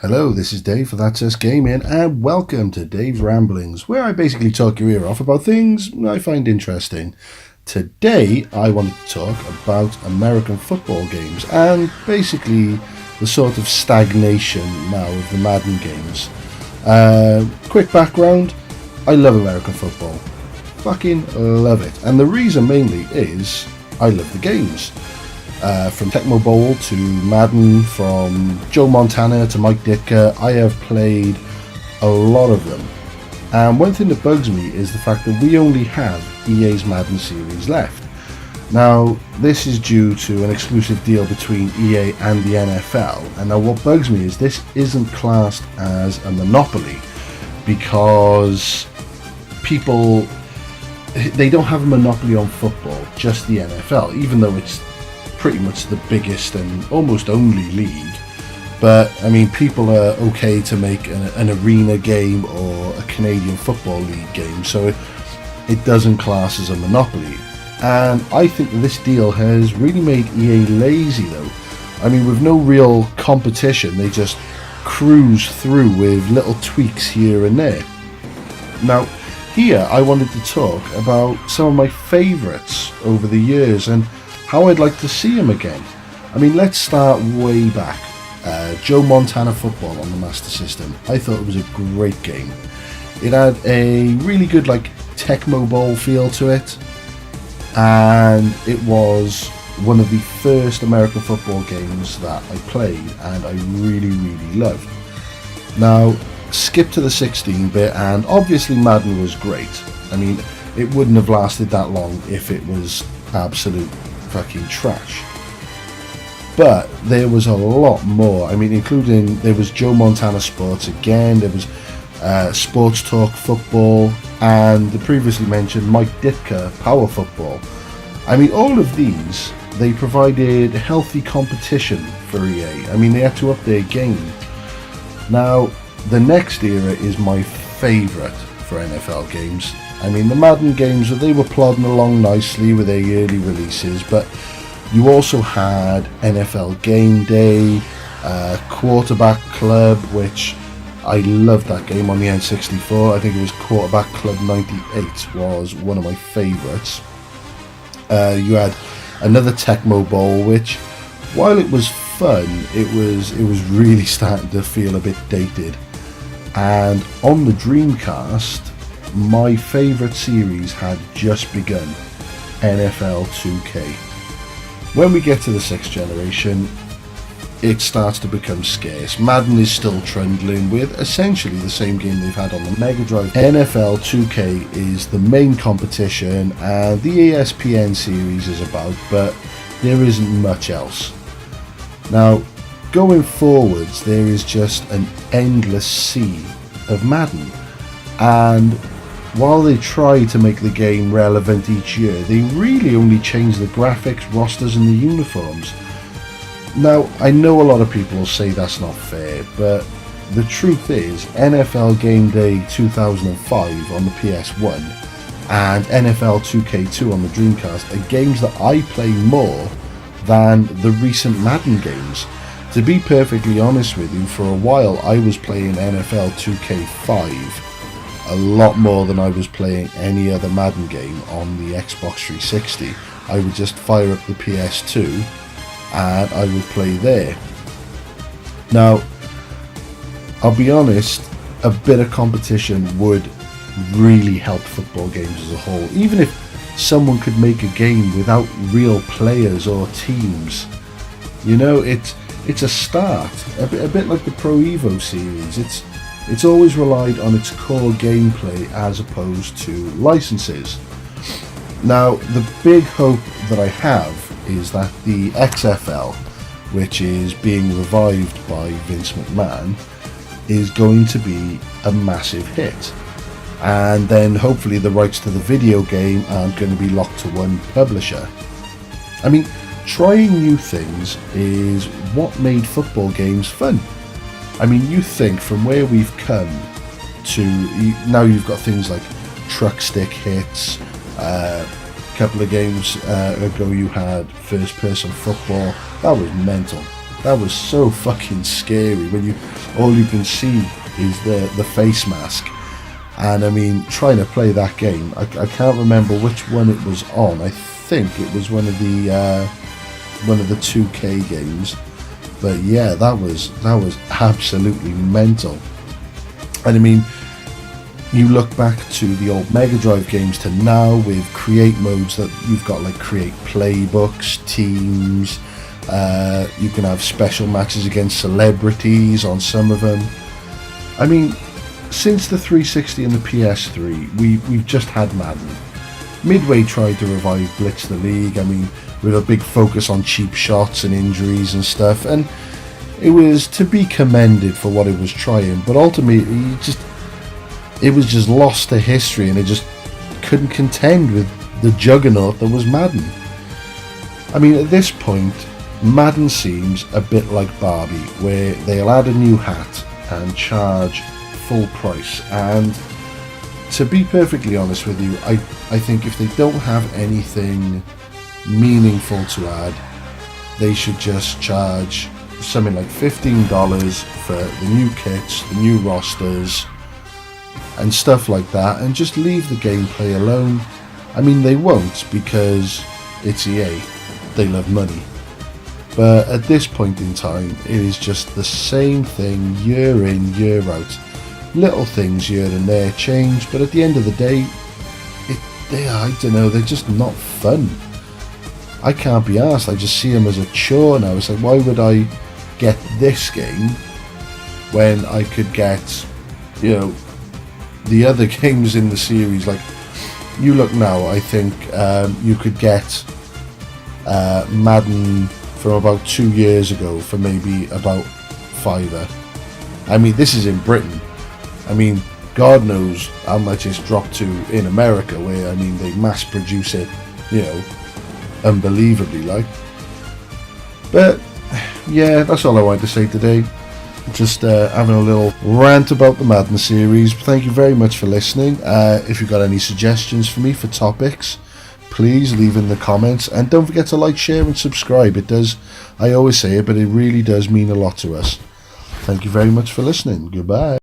Hello, this is Dave for That's Us Gaming, and welcome to Dave's Ramblings, where I basically talk your ear off about things I find interesting. Today, I wanted to talk about American football games, and basically the sort of stagnation now of the Madden games. Quick background, I love American football. Fucking love it. And the reason mainly is, I love the games. From Tecmo Bowl to Madden, from Joe Montana to Mike Ditka, I have played a lot of them. And one thing that bugs me is the fact that we only have EA's Madden series left. Now, this is due to an exclusive deal between EA and the NFL. And now what bugs me is this isn't classed as a monopoly because people, they don't have a monopoly on football, just the NFL, even though it's pretty much the biggest and almost only league. But I mean, people are okay to make an arena game or a Canadian Football League game, so it doesn't class as a monopoly. And I think that this deal has really made EA lazy though. I mean, with no real competition, they just cruise through with little tweaks here and there. Now, here I wanted to talk about some of my favourites over the years and how I'd like to see him again. I mean, let's start way back. Joe Montana Football on the Master System. I thought it was a great game. It had a really good Tecmo Bowl feel to it, and it was one of the first American football games that I played and I really loved. Now, skip to the 16-bit, and obviously Madden was great. I mean, it wouldn't have lasted that long if it was absolute fucking trash. But there was a lot more. I mean, including there was Joe Montana Sports again, there was Sports Talk Football, and the previously mentioned Mike Ditka Power Football. I mean, all of these, they provided healthy competition for EA. I mean, they had to up their game. Now, the next era is my favourite for NFL games. I mean, the Madden games, they were plodding along nicely with their early releases, but you also had NFL Gameday, Quarterback Club, which I loved that game on the N64. I think it was Quarterback Club 98 was one of my favourites. You had another Tecmo Bowl, which, while it was fun, it was really starting to feel a bit dated. And on the Dreamcast, my favourite series had just begun, NFL 2K. When we get to the 6th generation, it starts to become scarce. Madden is still trundling with essentially the same game they've had on the Mega Drive. NFL 2K is the main competition, and the ESPN series is about, but there isn't much else. Now, going forwards, there is just an endless sea of Madden, and while they try to make the game relevant each year, they really only change the graphics, rosters and the uniforms. Now, I know a lot of people will say that's not fair, but the truth is NFL Gameday 2005 on the PS1 and NFL 2K2 on the Dreamcast are games that I play more than the recent Madden games. To be perfectly honest with you, for a while I was playing NFL 2K5 a lot more than I was playing any other Madden game on the Xbox 360. I would just fire up the PS2 and I would play there. Now, I'll be honest, a bit of competition would really help football games as a whole. Even if someone could make a game without real players or teams, you know, it's a start, a bit like the Pro Evo series. It's always relied on its core gameplay as opposed to licenses. Now, the big hope that I have is that the XFL, which is being revived by Vince McMahon, is going to be a massive hit. And then hopefully the rights to the video game aren't going to be locked to one publisher. I mean, trying new things is what made football games fun. I mean, you think from where we've come to now, you've got things like truck stick hits. A couple of games ago, you had first-person football. That was mental. That was so fucking scary when all you can see is the face mask. And I mean, trying to play that game, I can't remember which one it was on. I think it was one of the 2K games. But yeah, that was absolutely mental. And I mean, you look back to the old Mega Drive games to now with create modes that you've got, like create playbooks, teams. You can have special matches against celebrities on some of them. I mean, since the 360 and the PS3, we've just had Madden. Midway tried to revive Blitz the League, I mean, with a big focus on cheap shots and injuries and stuff, and it was to be commended for what it was trying, but ultimately it was just lost to history, and it just couldn't contend with the juggernaut that was Madden. I mean, at this point, Madden seems a bit like Barbie, where they'll add a new hat and charge full price. And to be perfectly honest with you, I think if they don't have anything meaningful to add, they should just charge something like $15 for the new kits, the new rosters and stuff like that, and just leave the gameplay alone. I mean, they won't, because it's EA, they love money. But at this point in time, it is just the same thing year in, year out. Little things here and there change, but at the end of the day, I don't know, they're just not fun. I can't be arsed, I just see them as a chore now. It's like, why would I get this game when I could get, you know, the other games in the series? Like, you look now, I think you could get Madden from about 2 years ago for maybe about £5. I mean, this is in Britain. I mean, God knows how much it's dropped to in America, where, I mean, they mass produce it, you know, unbelievably like. But yeah, that's all I wanted to say today. Just having a little rant about the Madden series. Thank you very much for listening. If you've got any suggestions for me for topics, please leave in the comments, and don't forget to like, share and subscribe. It does, I always say it, but it really does mean a lot to us. Thank you very much for listening. Goodbye.